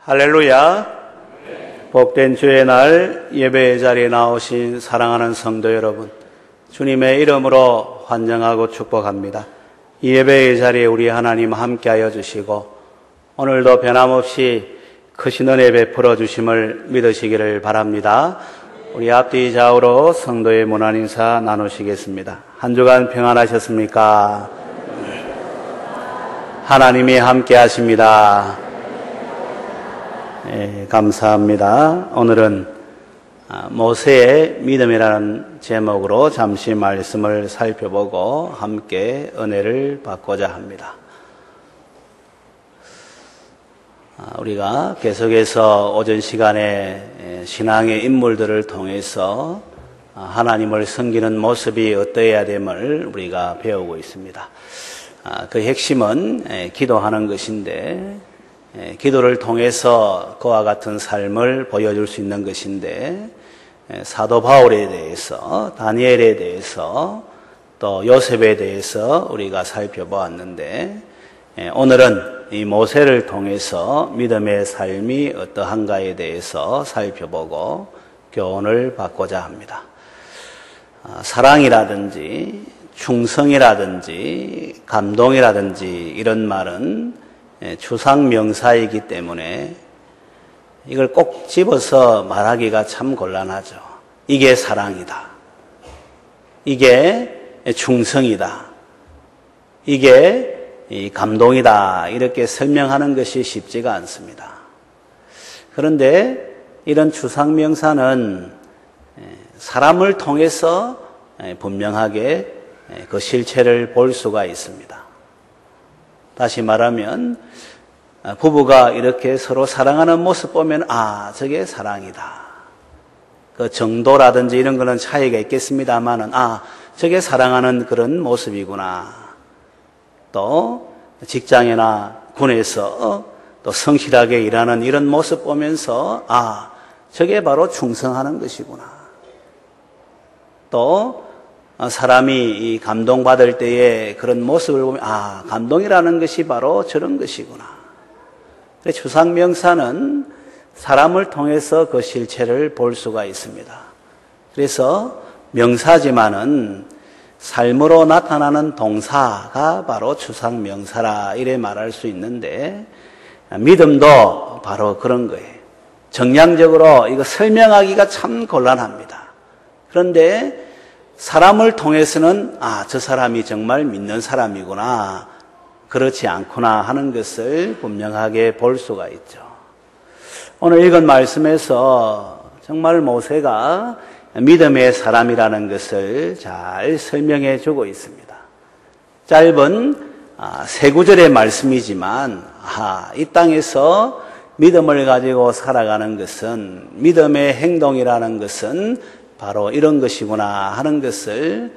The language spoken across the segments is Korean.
할렐루야. 복된 주의 날 예배의 자리에 나오신 사랑하는 성도 여러분, 주님의 이름으로 환영하고 축복합니다. 이 예배의 자리에 우리 하나님 함께하여 주시고 오늘도 변함없이 크신 은혜 베풀어 주심을 믿으시기를 바랍니다. 우리 앞뒤 좌우로 성도의 문안 인사 나누시겠습니다. 한 주간 평안하셨습니까? 하나님이 함께하십니다. 감사합니다. 오늘은 모세의 믿음이라는 제목으로 잠시 말씀을 살펴보고 함께 은혜를 받고자 합니다. 우리가 계속해서 오전 시간에 신앙의 인물들을 통해서 하나님을 섬기는 모습이 어떠해야 됨을 우리가 배우고 있습니다. 그 핵심은 기도하는 것인데, 기도를 통해서 그와 같은 삶을 보여줄 수 있는 것인데, 사도 바울에 대해서, 다니엘에 대해서, 또 요셉에 대해서 우리가 살펴보았는데, 오늘은 이 모세를 통해서 믿음의 삶이 어떠한가에 대해서 살펴보고 교훈을 받고자 합니다. 사랑이라든지 충성이라든지 감동이라든지 이런 말은 추상 명사이기 때문에 이걸 꼭 집어서 말하기가 참 곤란하죠. 이게 사랑이다. 이게 충성이다. 이게 감동이다. 이렇게 설명하는 것이 쉽지가 않습니다. 그런데 이런 추상 명사는 사람을 통해서 분명하게 그 실체를 볼 수가 있습니다. 다시 말하면 부부가 이렇게 서로 사랑하는 모습 보면 저게 사랑이다. 그 정도라든지 이런 거는 차이가 있겠습니다만은 저게 사랑하는 그런 모습이구나. 또 직장이나 군에서 또 성실하게 일하는 이런 모습 보면서 저게 바로 충성하는 것이구나. 또 사람이 감동받을 때의 그런 모습을 보면 감동이라는 것이 바로 저런 것이구나. 추상명사는 사람을 통해서 그 실체를 볼 수가 있습니다. 그래서 명사지만은 삶으로 나타나는 동사가 바로 추상명사라 이래 말할 수 있는데, 믿음도 바로 그런 거예요. 정량적으로 이거 설명하기가 참 곤란합니다. 그런데 사람을 통해서는 저 사람이 정말 믿는 사람이구나, 그렇지 않구나 하는 것을 분명하게 볼 수가 있죠. 오늘 읽은 말씀에서 정말 모세가 믿음의 사람이라는 것을 잘 설명해 주고 있습니다. 짧은 세 구절의 말씀이지만 이 땅에서 믿음을 가지고 살아가는 것은, 믿음의 행동이라는 것은 바로 이런 것이구나 하는 것을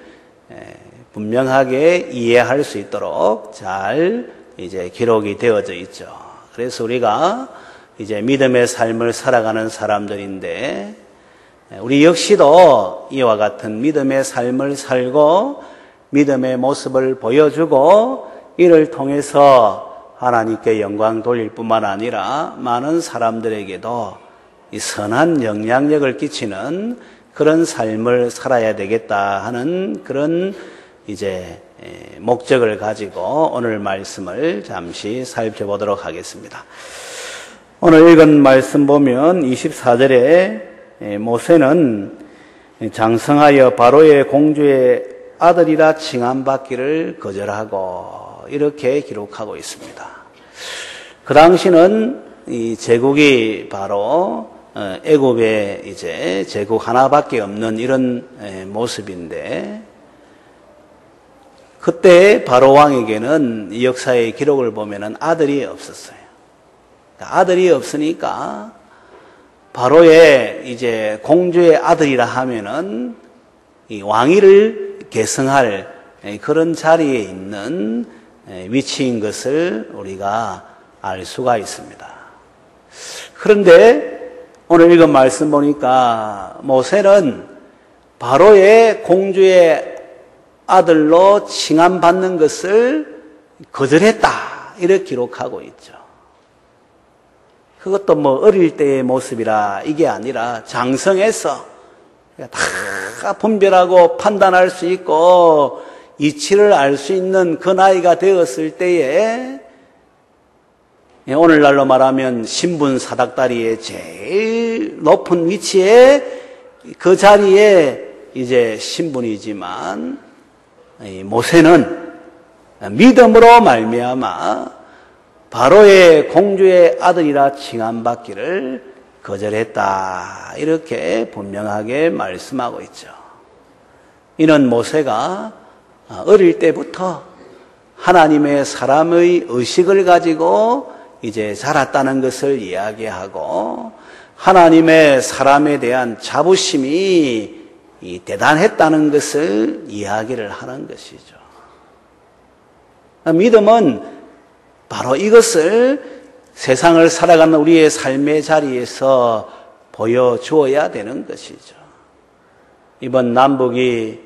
분명하게 이해할 수 있도록 잘 이제 기록이 되어져 있죠. 그래서 우리가 이제 믿음의 삶을 살아가는 사람들인데, 우리 역시도 이와 같은 믿음의 삶을 살고 믿음의 모습을 보여주고 이를 통해서 하나님께 영광 돌릴 뿐만 아니라 많은 사람들에게도 이 선한 영향력을 끼치는 그런 삶을 살아야 되겠다 하는 그런 이제 목적을 가지고 오늘 말씀을 잠시 살펴보도록 하겠습니다. 오늘 읽은 말씀 보면 24절에 모세는 장성하여 바로의 공주의 아들이라 칭함받기를 거절하고 이렇게 기록하고 있습니다. 그 당시는 이 제국이 바로 애굽에 이제 제국 하나밖에 없는 이런 모습인데, 그때 바로 왕에게는 이 역사의 기록을 보면은 아들이 없었어요. 아들이 없으니까 바로의 이제 공주의 아들이라 하면은 이 왕위를 계승할 그런 자리에 있는 위치인 것을 우리가 알 수가 있습니다. 그런데 오늘 읽은 말씀 보니까 모세는 바로의 공주의 아들로 칭함받는 것을 거절했다 이렇게 기록하고 있죠. 그것도 뭐 어릴 때의 모습이라 이게 아니라 장성해서 다 분별하고 판단할 수 있고 이치를 알 수 있는 그 나이가 되었을 때에 오늘날로 말하면 신분 사닥다리의 제일 높은 위치에 그 자리에 이제 신분이지만 모세는 믿음으로 말미암아 바로의 공주의 아들이라 칭함받기를 거절했다. 이렇게 분명하게 말씀하고 있죠. 이는 모세가 어릴 때부터 하나님의 사람의 의식을 가지고 이제 자랐다는 것을 이야기하고 하나님의 사람에 대한 자부심이 대단했다는 것을 이야기를 하는 것이죠. 믿음은 바로 이것을 세상을 살아가는 우리의 삶의 자리에서 보여주어야 되는 것이죠. 이번 남북이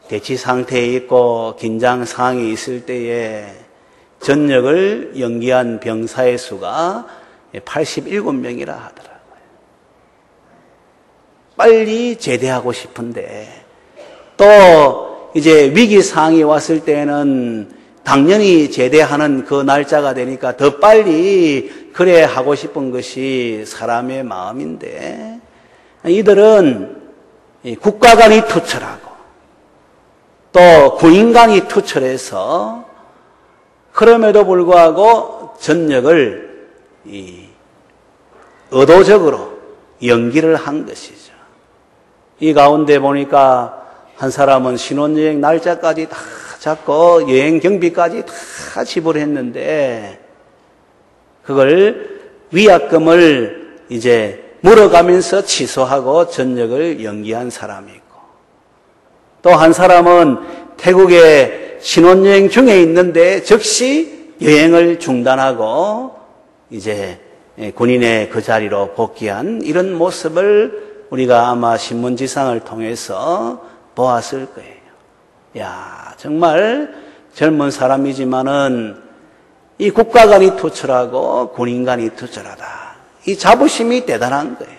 대치 상태에 있고 긴장 상황이 있을 때에 전역을 연기한 병사의 수가 87명이라 하더라고요. 빨리 제대하고 싶은데 또 이제 위기 상황이 왔을 때는 당연히 제대하는 그 날짜가 되니까 더 빨리 그래 하고 싶은 것이 사람의 마음인데 이들은 국가 간이 투철하고 또 군인 간이 투철해서 그럼에도 불구하고 전역을 의도적으로 연기를 한 것이죠. 이 가운데 보니까 한 사람은 신혼여행 날짜까지 다 잡고 여행 경비까지 다 지불했는데 그걸 위약금을 이제 물어가면서 취소하고 전역을 연기한 사람이 있고 또 한 사람은 태국에 신혼여행 중에 있는데 즉시 여행을 중단하고 이제 군인의 그 자리로 복귀한 이런 모습을 우리가 아마 신문지상을 통해서 보았을 거예요. 야, 정말 젊은 사람이지만은 이 국가 간이 투철하고 군인 간이 투철하다. 이 자부심이 대단한 거예요.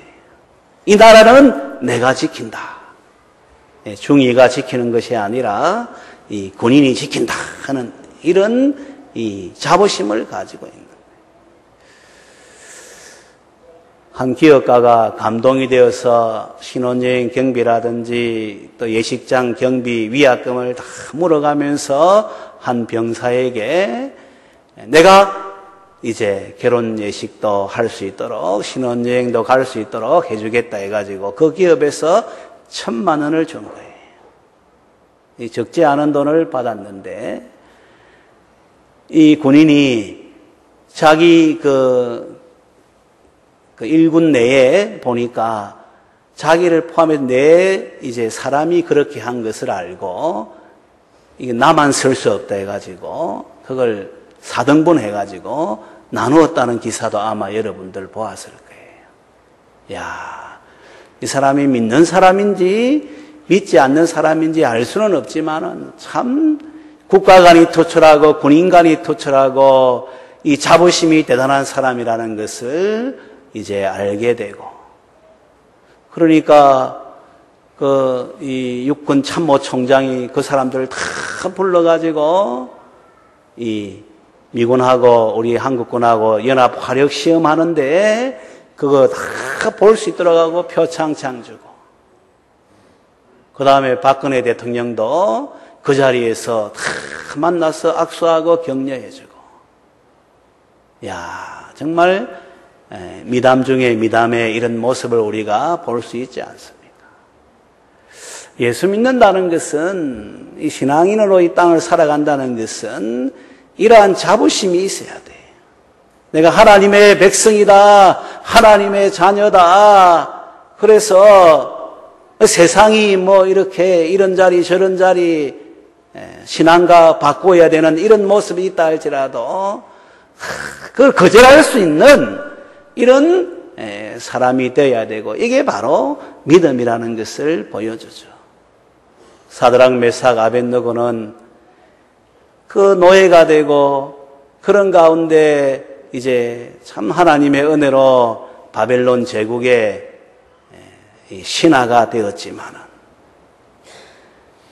이 나라는 내가 지킨다. 중위가 지키는 것이 아니라 이 군인이 지킨다 하는 이런 이 자부심을 가지고 있는 거예요. 한 기업가가 감동이 되어서 신혼여행 경비라든지 또 예식장 경비 위약금을 다 물어가면서 한 병사에게 내가 이제 결혼 예식도 할 수 있도록 신혼여행도 갈 수 있도록 해주겠다 해가지고 그 기업에서 1,000만 원을 준 거예요. 이 적지 않은 돈을 받았는데 이 군인이 자기 그 일군 내에 보니까 자기를 포함해서 내 이제 사람이 그렇게 한 것을 알고 이게 나만 쓸 수 없다 해가지고 그걸 4등분 해가지고 나누었다는 기사도 아마 여러분들 보았을 거예요. 야, 이 사람이 믿는 사람인지 믿지 않는 사람인지 알 수는 없지만은 참 국가 간이 투철하고 군인 간이 투철하고 이 자부심이 대단한 사람이라는 것을 이제 알게 되고 그러니까 이 육군 참모총장이 그 사람들을 다 불러가지고 이 미군하고 우리 한국군하고 연합 화력 시험 하는데 그거 다 볼 수 있도록 하고 표창장 주고 그 다음에 박근혜 대통령도 그 자리에서 다 만나서 악수하고 격려해주고 야 정말 미담 중에 미담의 이런 모습을 우리가 볼 수 있지 않습니까? 예수 믿는다는 것은 이 신앙인으로 이 땅을 살아간다는 것은 이러한 자부심이 있어야 돼. 내가 하나님의 백성이다. 하나님의 자녀다. 그래서 세상이 뭐 이렇게 이런 자리 저런 자리 신앙과 바꿔야 되는 이런 모습이 있다 할지라도 그걸 거절할 수 있는 이런 사람이 되어야 되고 이게 바로 믿음이라는 것을 보여주죠. 사드락 메삭 아벳느고는 그 노예가 되고 그런 가운데 이제 참 하나님의 은혜로 바벨론 제국의 신하가 되었지만은,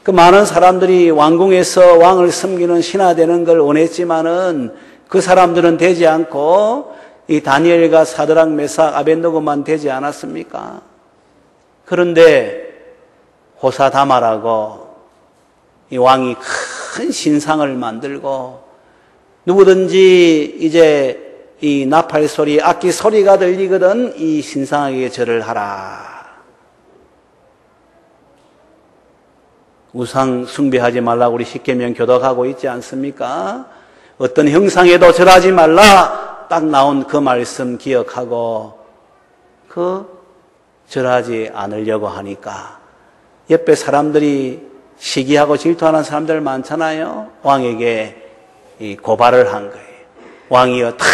그 많은 사람들이 왕궁에서 왕을 섬기는 신하 되는 걸 원했지만은 그 사람들은 되지 않고 이 다니엘과 사드락 메삭 아벳느고만 되지 않았습니까? 그런데 호사다마라고 이 왕이 큰 신상을 만들고 누구든지 이제 이 나팔 소리, 악기 소리가 들리거든 이 신상에게 절을 하라. 우상 숭배하지 말라고 우리 십계명 교독하고 있지 않습니까? 어떤 형상에도 절하지 말라 딱 나온 그 말씀 기억하고 절하지 않으려고 하니까 옆에 사람들이 시기하고 질투하는 사람들 많잖아요. 왕에게 이 고발을 한 거예요. 왕이요 다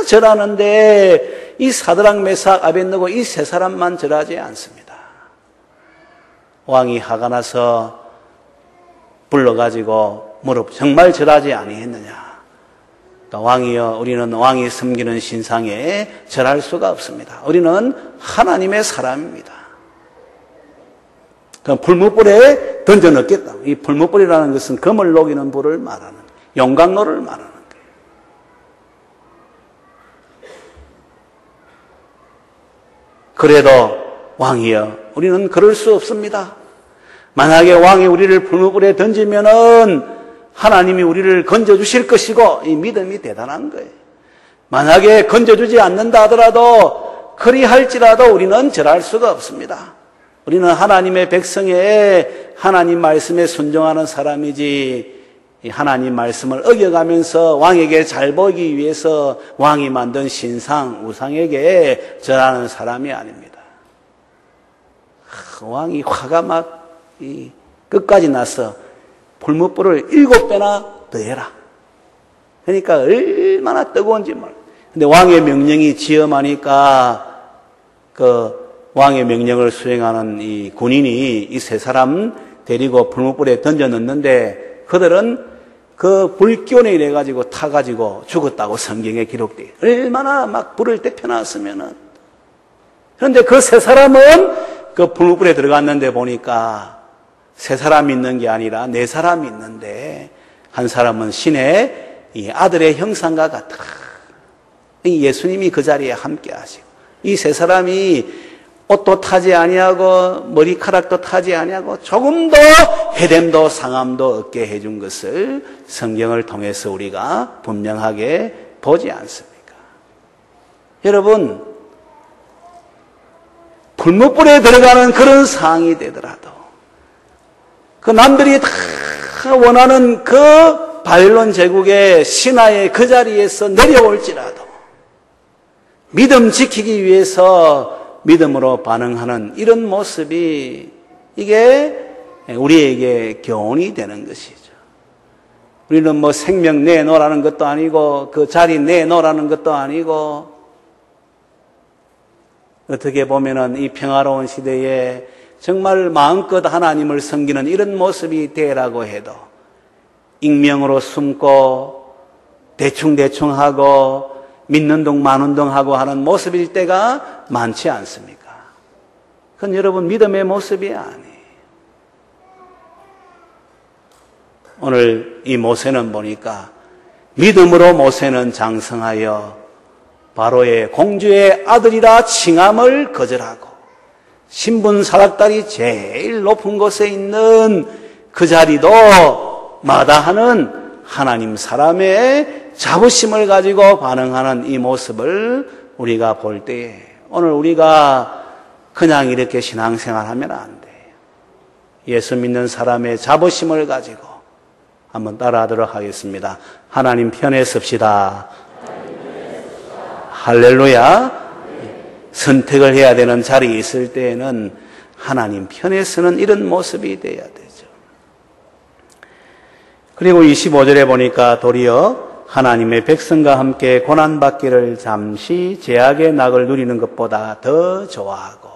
절하는데 이 사드락 메삭 아벳느고 이 세 사람만 절하지 않습니다. 왕이 화가 나서 불러가지고 무릎 정말 절하지 아니했느냐. 왕이여 우리는 왕이 섬기는 신상에 절할 수가 없습니다. 우리는 하나님의 사람입니다. 그럼 불못불에 던져 넣겠다. 이 불못불이라는 것은 금을 녹이는 불을 말하는, 용광로를 말하는 거예요. 그래도 왕이여 우리는 그럴 수 없습니다. 만약에 왕이 우리를 불못불에 던지면은 하나님이 우리를 건져주실 것이고 이 믿음이 대단한 거예요. 만약에 건져주지 않는다 하더라도 그리할지라도 우리는 절할 수가 없습니다. 우리는 하나님의 백성에 하나님 말씀에 순종하는 사람이지 하나님 말씀을 어겨가면서 왕에게 잘 보이기 위해서 왕이 만든 신상, 우상에게 절하는 사람이 아닙니다. 왕이 화가 막 끝까지 나서 불못불을 7배나 더 해라. 그러니까 얼마나 뜨거운지 몰라. 근데 왕의 명령이 지엄하니까 그 왕의 명령을 수행하는 이 군인이 이 세 사람 데리고 불못불에 던져 넣는데 그들은 그 불기운에 이래 가지고 타가지고 죽었다고 성경에 기록돼요. 얼마나 막 불을 데펴놨으면은. 그런데 그 세 사람은 그 불못불에 들어갔는데 보니까 세 사람이 있는 게 아니라 네 사람이 있는데 한 사람은 신의 이 아들의 형상과 같아. 예수님이 그 자리에 함께 하시고 이 세 사람이 옷도 타지 아니하고 머리카락도 타지 아니하고 조금도 해됨도 상함도 없게 해준 것을 성경을 통해서 우리가 분명하게 보지 않습니까? 여러분, 불못불에 들어가는 그런 상황이 되더라도 그 남들이 다 원하는 그 바벨론 제국의 신하의 그 자리에서 내려올지라도 믿음 지키기 위해서 믿음으로 반응하는 이런 모습이 이게 우리에게 교훈이 되는 것이죠. 우리는 뭐 생명 내놓으라는 것도 아니고 그 자리 내놓으라는 것도 아니고 어떻게 보면은 이 평화로운 시대에 정말 마음껏 하나님을 섬기는 이런 모습이 되라고 해도 익명으로 숨고 대충대충 하고 믿는 둥 마는 둥 하고 하는 모습일 때가 많지 않습니까? 그건 여러분 믿음의 모습이 아니에요. 오늘 이 모세는 보니까 믿음으로 모세는 장성하여 바로의 공주의 아들이라 칭함을 거절하고 신분 사닥다리 제일 높은 곳에 있는 그 자리도 마다하는 하나님 사람의 자부심을 가지고 반응하는 이 모습을 우리가 볼 때에 오늘 우리가 그냥 이렇게 신앙생활하면 안 돼요. 예수 믿는 사람의 자부심을 가지고 한번 따라하도록 하겠습니다. 하나님 편에 섭시다. 할렐루야. 선택을 해야 되는 자리에 있을 때에는 하나님 편에 서는 이런 모습이 돼야 되죠. 그리고 25절에 보니까 도리어 하나님의 백성과 함께 고난받기를 잠시 죄악의 낙을 누리는 것보다 더 좋아하고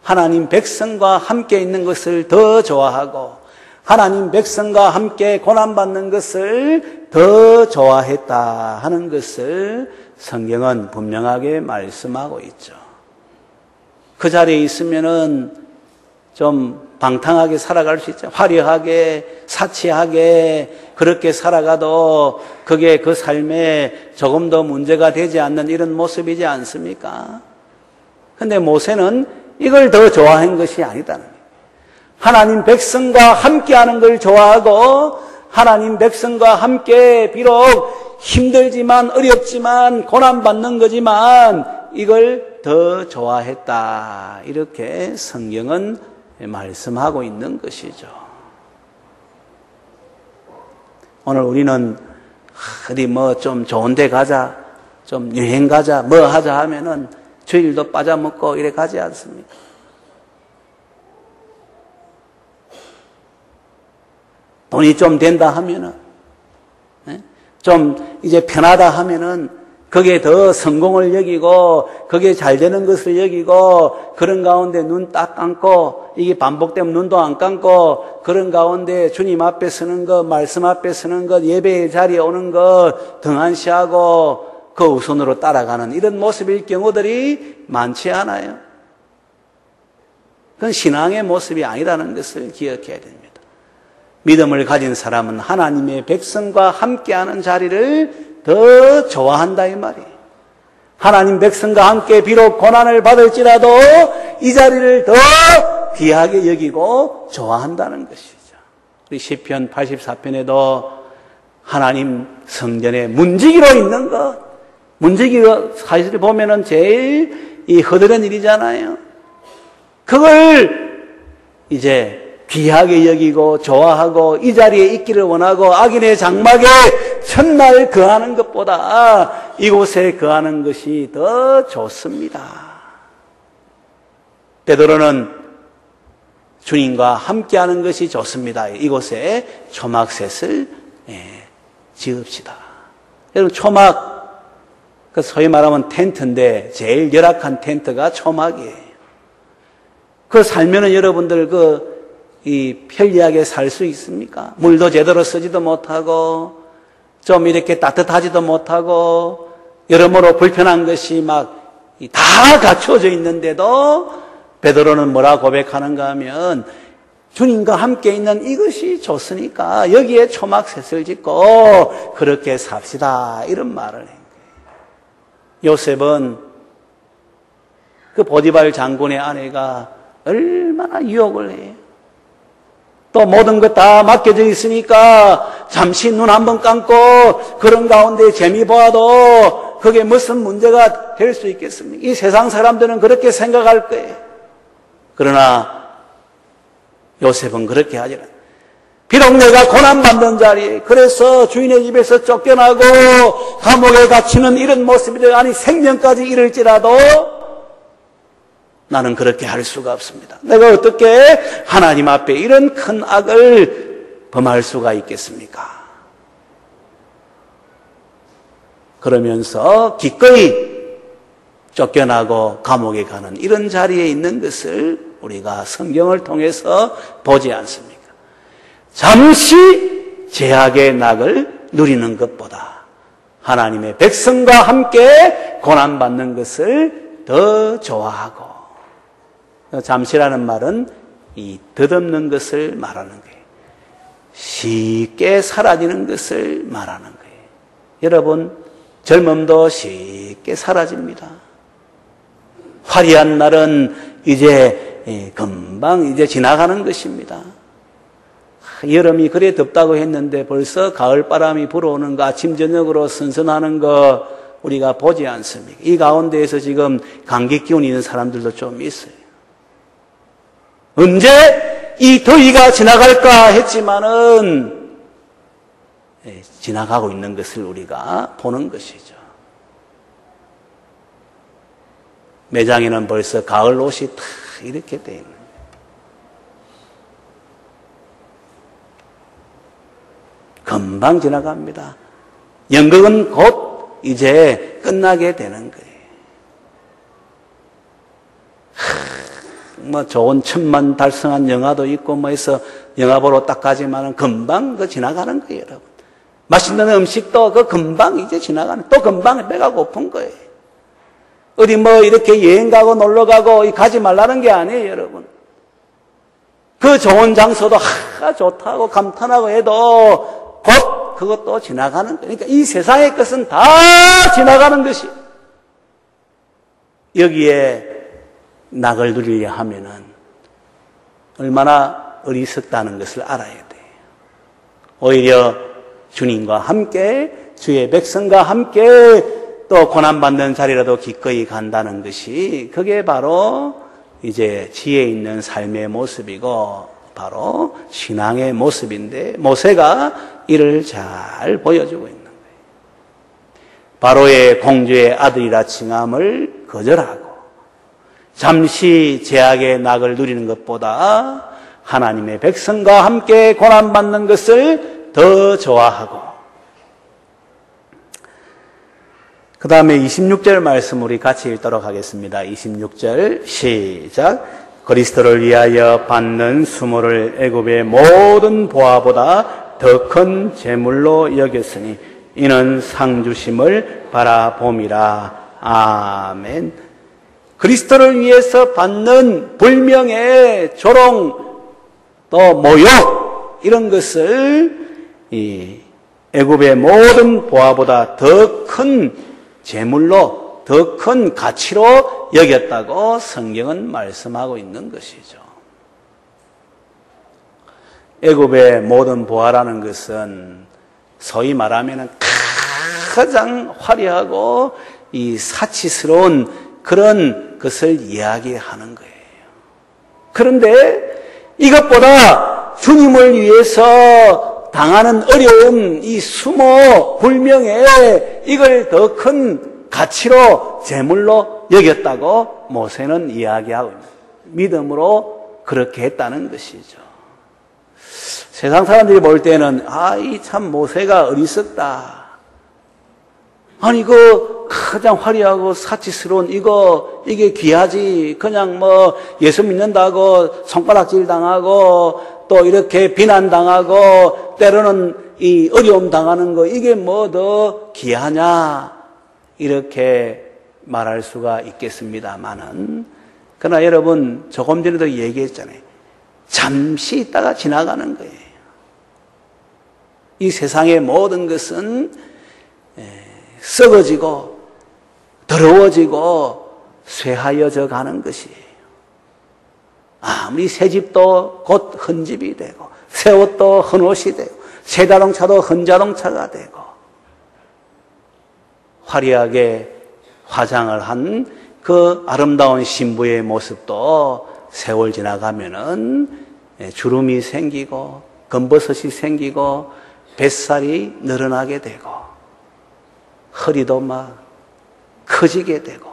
하나님 백성과 함께 있는 것을 더 좋아하고 하나님 백성과 함께 고난받는 것을 더 좋아했다 하는 것을 성경은 분명하게 말씀하고 있죠. 그 자리에 있으면은 좀 방탕하게 살아갈 수 있죠. 화려하게, 사치하게 그렇게 살아가도 그게 그 삶에 조금 더 문제가 되지 않는 이런 모습이지 않습니까? 근데 모세는 이걸 더 좋아한 것이 아니다는 거예요. 하나님 백성과 함께하는 걸 좋아하고 하나님 백성과 함께 비록 힘들지만 어렵지만 고난받는 거지만 이걸 더 좋아했다. 이렇게 성경은 말씀하고 있는 것이죠. 오늘 우리는 어디 뭐 좀 좋은 데 가자, 좀 여행 가자, 뭐 하자 하면은 주일도 빠져먹고 이래 가지 않습니까? 돈이 좀 된다 하면은, 좀 이제 편하다 하면은 그게 더 성공을 여기고 그게 잘 되는 것을 여기고 그런 가운데 눈 딱 감고 이게 반복되면 눈도 안 감고 그런 가운데 주님 앞에 서는 것, 말씀 앞에 서는 것, 예배의 자리에 오는 것 등한시하고 그 우선으로 따라가는 이런 모습일 경우들이 많지 않아요. 그건 신앙의 모습이 아니라는 것을 기억해야 됩니다. 믿음을 가진 사람은 하나님의 백성과 함께하는 자리를 더 좋아한다 이 말이에요. 하나님 백성과 함께 비록 고난을 받을지라도 이 자리를 더 귀하게 여기고 좋아한다는 것이죠. 우리 시편 84편에도 하나님 성전에 문지기로 있는 것, 문지기가 사실 보면은 제일 이 허드렛 일이잖아요. 그걸 이제 귀하게 여기고 좋아하고 이 자리에 있기를 원하고 악인의 장막에 첫날 거하는 것보다 이곳에 거하는 것이 더 좋습니다. 베드로는 주님과 함께하는 것이 좋습니다. 이곳에 초막셋을 지읍시다. 여러분 초막, 그 소위 말하면 텐트인데 제일 열악한 텐트가 초막이에요. 그 살면은 여러분들 이 편리하게 살 수 있습니까? 물도 제대로 쓰지도 못하고 좀 이렇게 따뜻하지도 못하고 여러모로 불편한 것이 막 다 갖춰져 있는데도 베드로는 뭐라 고백하는가 하면 주님과 함께 있는 이것이 좋으니까 여기에 초막셋을 짓고 그렇게 삽시다 이런 말을 한 거예요. 요셉은 그 보디발 장군의 아내가 얼마나 유혹을 해요. 또 모든 것 다 맡겨져 있으니까 잠시 눈 한번 감고 그런 가운데 재미 보아도 그게 무슨 문제가 될 수 있겠습니까? 이 세상 사람들은 그렇게 생각할 거예요. 그러나 요셉은 그렇게 하지 않아요. 비록 내가 고난받는 자리에 그래서 주인의 집에서 쫓겨나고 감옥에 갇히는 이런 모습이라 아니 생명까지 이를지라도 나는 그렇게 할 수가 없습니다. 내가 어떻게 하나님 앞에 이런 큰 악을 범할 수가 있겠습니까? 그러면서 기꺼이 쫓겨나고 감옥에 가는 이런 자리에 있는 것을 우리가 성경을 통해서 보지 않습니까? 잠시 제약의 낙을 누리는 것보다 하나님의 백성과 함께 고난받는 것을 더 좋아하고 잠시라는 말은 이 덧없는 것을 말하는 거예요. 쉽게 사라지는 것을 말하는 거예요. 여러분, 젊음도 쉽게 사라집니다. 화려한 날은 이제 금방 이제 지나가는 것입니다. 여름이 그래 덥다고 했는데 벌써 가을 바람이 불어오는 거 아침 저녁으로 선선하는 거 우리가 보지 않습니까? 이 가운데에서 지금 감기 기운이 있는 사람들도 좀 있어요. 언제 이 더위가 지나갈까 했지만은 지나가고 있는 것을 우리가 보는 것이죠. 매장에는 벌써 가을 옷이 다 이렇게 돼 있는 거예요. 금방 지나갑니다. 연극은 곧 이제 끝나게 되는 거예요. 뭐 좋은 천만 달성한 영화도 있고 뭐 해서 영화 보러 딱 가지만은 금방 그 지나가는 거예요, 여러분. 맛있는 음식도 그 금방 이제 지나가는, 또 금방 배가 고픈 거예요. 어디 뭐 이렇게 여행 가고 놀러 가고 가지 말라는 게 아니에요, 여러분. 그 좋은 장소도 좋다고 감탄하고 해도 곧 그것도 지나가는 거예요. 그러니까 이 세상의 것은 다 지나가는 것이. 여기에 낙을 누리려 하면은 얼마나 어리석다는 것을 알아야 돼요. 오히려 주님과 함께, 주의 백성과 함께 또 고난받는 자리라도 기꺼이 간다는 것이, 그게 바로 이제 지혜 있는 삶의 모습이고 바로 신앙의 모습인데, 모세가 이를 잘 보여주고 있는 거예요. 바로의 공주의 아들이라 칭함을 거절하고 잠시 제약의 낙을 누리는 것보다 하나님의 백성과 함께 고난받는 것을 더 좋아하고, 그 다음에 26절 말씀 우리 같이 읽도록 하겠습니다. 26절 시작. 그리스도를 위하여 받는 수모를 애굽의 모든 보화보다 더 큰 재물로 여겼으니 이는 상주심을 바라봄이라. 아멘. 그리스도를 위해서 받는 불명예, 조롱, 또 모욕, 이런 것을 이 애굽의 모든 보화보다 더 큰 재물로, 더 큰 가치로 여겼다고 성경은 말씀하고 있는 것이죠. 애굽의 모든 보화라는 것은 소위 말하면 가장 화려하고 이 사치스러운 그런 것을 이야기하는 거예요. 그런데 이것보다 주님을 위해서 당하는 어려움, 이 수모, 불명예, 이걸 더 큰 가치로, 재물로 여겼다고 모세는 이야기하고 있습니다. 믿음으로 그렇게 했다는 것이죠. 세상 사람들이 볼 때는 이 참 모세가 어리석다. 아니 그 가장 화려하고 사치스러운 이게 귀하지. 그냥 뭐 예수 믿는다고 손가락질 당하고 또 이렇게 비난당하고 때로는 이 어려움 당하는 거, 이게 뭐 더 귀하냐, 이렇게 말할 수가 있겠습니다만은, 그러나 여러분 조금 전에도 얘기했잖아요. 잠시 있다가 지나가는 거예요. 이 세상의 모든 것은 썩어지고 더러워지고 쇠하여져 가는 것이에요. 아무리 새 집도 곧 헌집이 되고, 새 옷도 헌옷이 되고, 새 자동차도 헌자동차가 되고, 화려하게 화장을 한 그 아름다운 신부의 모습도 세월 지나가면은 주름이 생기고 검버섯이 생기고 뱃살이 늘어나게 되고 허리도 막 커지게 되고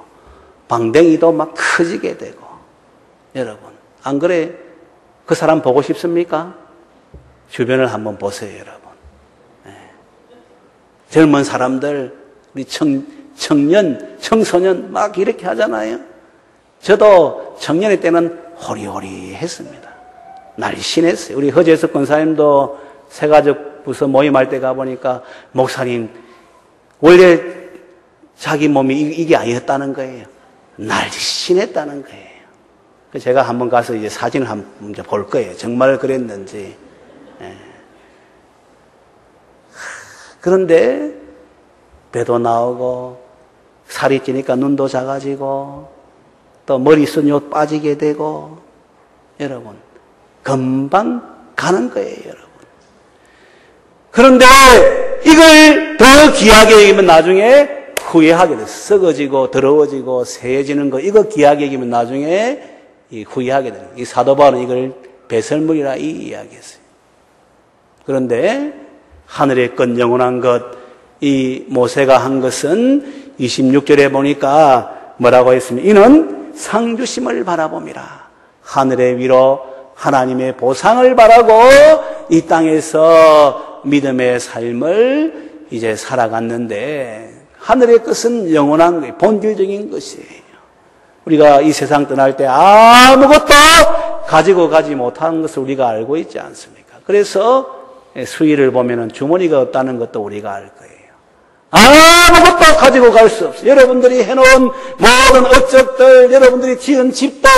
방댕이도 막 커지게 되고. 여러분 안 그래? 그 사람 보고 싶습니까? 주변을 한번 보세요, 여러분. 젊은 사람들, 우리 청년, 청소년 막 이렇게 하잖아요. 저도 청년의 때는 호리호리했습니다. 날씬했어요. 우리 허재석 권사님도 새가족 부서 모임할 때 가보니까 목사님 원래 자기 몸이 이게 아니었다는 거예요. 날씬했다는 거예요. 제가 한번 가서 이제 사진을 한번 볼 거예요. 정말 그랬는지. 그런데 배도 나오고 살이 찌니까 눈도 작아지고 또 머리숱이 빠지게 되고, 여러분 금방 가는 거예요, 여러분. 그런데 이걸 더 귀하게 여기면 나중에 후회하게 돼요. 썩어지고 더러워지고 새해지는 거, 이거 귀하게 여기면 나중에 후회하게 돼요. 이 사도 바울은 이걸 배설물이라 이야기했어요. 그런데 하늘의 것, 영원한 것, 이 모세가 한 것은 26절에 보니까 뭐라고 했습니까? 이는 상주심을 바라봄이라. 하늘의 위로 하나님의 보상을 바라고 이 땅에서 믿음의 삶을 이제 살아갔는데, 하늘의 것은 영원한 거예요. 본질적인 것이에요. 우리가 이 세상 떠날 때 아무것도 가지고 가지 못하는 것을 우리가 알고 있지 않습니까? 그래서 수위를 보면은 주머니가 없다는 것도 우리가 알 거예요. 아무것도 가지고 갈 수 없어요. 여러분들이 해놓은 모든 업적들, 여러분들이 지은 집들,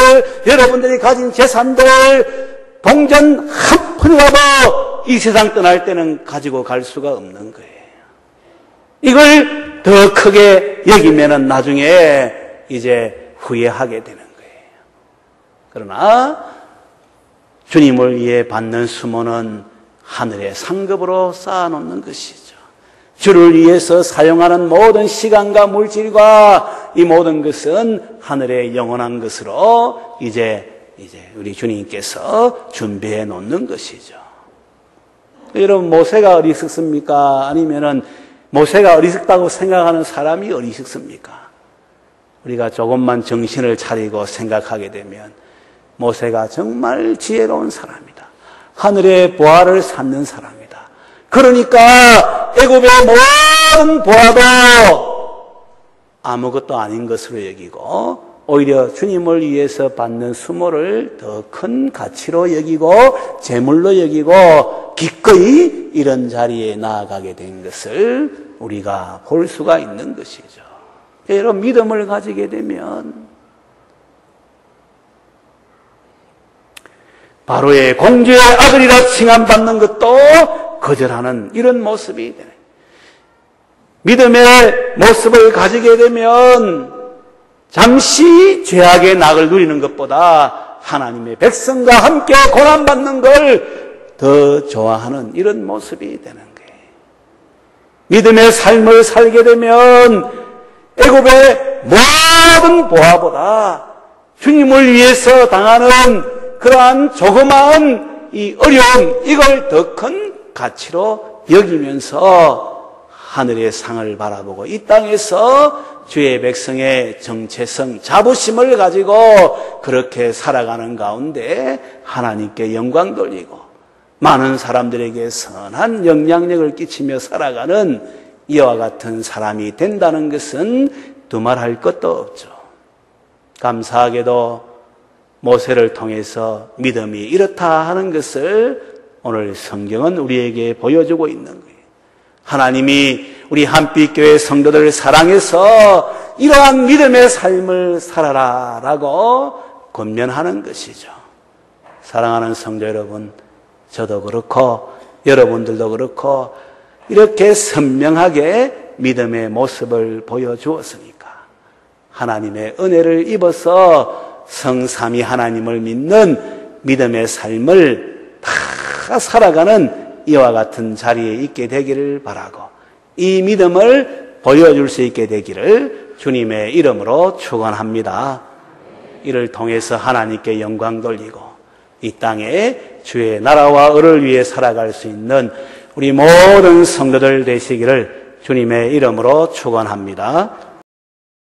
여러분들이 가진 재산들, 동전 한 푼이라도 이 세상 떠날 때는 가지고 갈 수가 없는 거예요. 이걸 더 크게 여기면은 나중에 이제 후회하게 되는 거예요. 그러나 주님을 위해 받는 수모는 하늘의 상급으로 쌓아놓는 것이죠. 주를 위해서 사용하는 모든 시간과 물질과 이 모든 것은 하늘의 영원한 것으로 이제 우리 주님께서 준비해 놓는 것이죠. 여러분, 모세가 어리석습니까? 아니면은 모세가 어리석다고 생각하는 사람이 어리석습니까? 우리가 조금만 정신을 차리고 생각하게 되면 모세가 정말 지혜로운 사람이다. 하늘의 보화를 찾는 사람이다. 그러니까 애굽의 모든 보화도 아무것도 아닌 것으로 여기고 오히려 주님을 위해서 받는 수모를 더 큰 가치로 여기고 재물로 여기고 기꺼이 이런 자리에 나아가게 된 것을 우리가 볼 수가 있는 것이죠. 여러분, 믿음을 가지게 되면 바로의 공주의 아들이라 칭함받는 것도 거절하는 이런 모습이 되네. 믿음의 모습을 가지게 되면 잠시 죄악의 낙을 누리는 것보다 하나님의 백성과 함께 고난받는 걸 더 좋아하는 이런 모습이 되는 거예요. 믿음의 삶을 살게 되면 애굽의 모든 보화보다 주님을 위해서 당하는 그러한 조그마한 이 어려움, 이걸 더 큰 가치로 여기면서 하늘의 상을 바라보고 이 땅에서 주의 백성의 정체성, 자부심을 가지고 그렇게 살아가는 가운데 하나님께 영광 돌리고 많은 사람들에게 선한 영향력을 끼치며 살아가는 이와 같은 사람이 된다는 것은 두말할 것도 없죠. 감사하게도 모세를 통해서 믿음이 이렇다 하는 것을 오늘 성경은 우리에게 보여주고 있는 거예요. 하나님이 우리 한빛교회 성도들을 사랑해서 이러한 믿음의 삶을 살아라라고 권면하는 것이죠. 사랑하는 성도 여러분, 저도 그렇고 여러분들도 그렇고 이렇게 선명하게 믿음의 모습을 보여주었으니까 하나님의 은혜를 입어서 성삼위 하나님을 믿는 믿음의 삶을 다 살아가는 이와 같은 자리에 있게 되기를 바라고 이 믿음을 보여줄 수 있게 되기를 주님의 이름으로 축원합니다. 이를 통해서 하나님께 영광 돌리고 이 땅에 주의 나라와 을을 위해 살아갈 수 있는 우리 모든 성도들 되시기를 주님의 이름으로 축원합니다.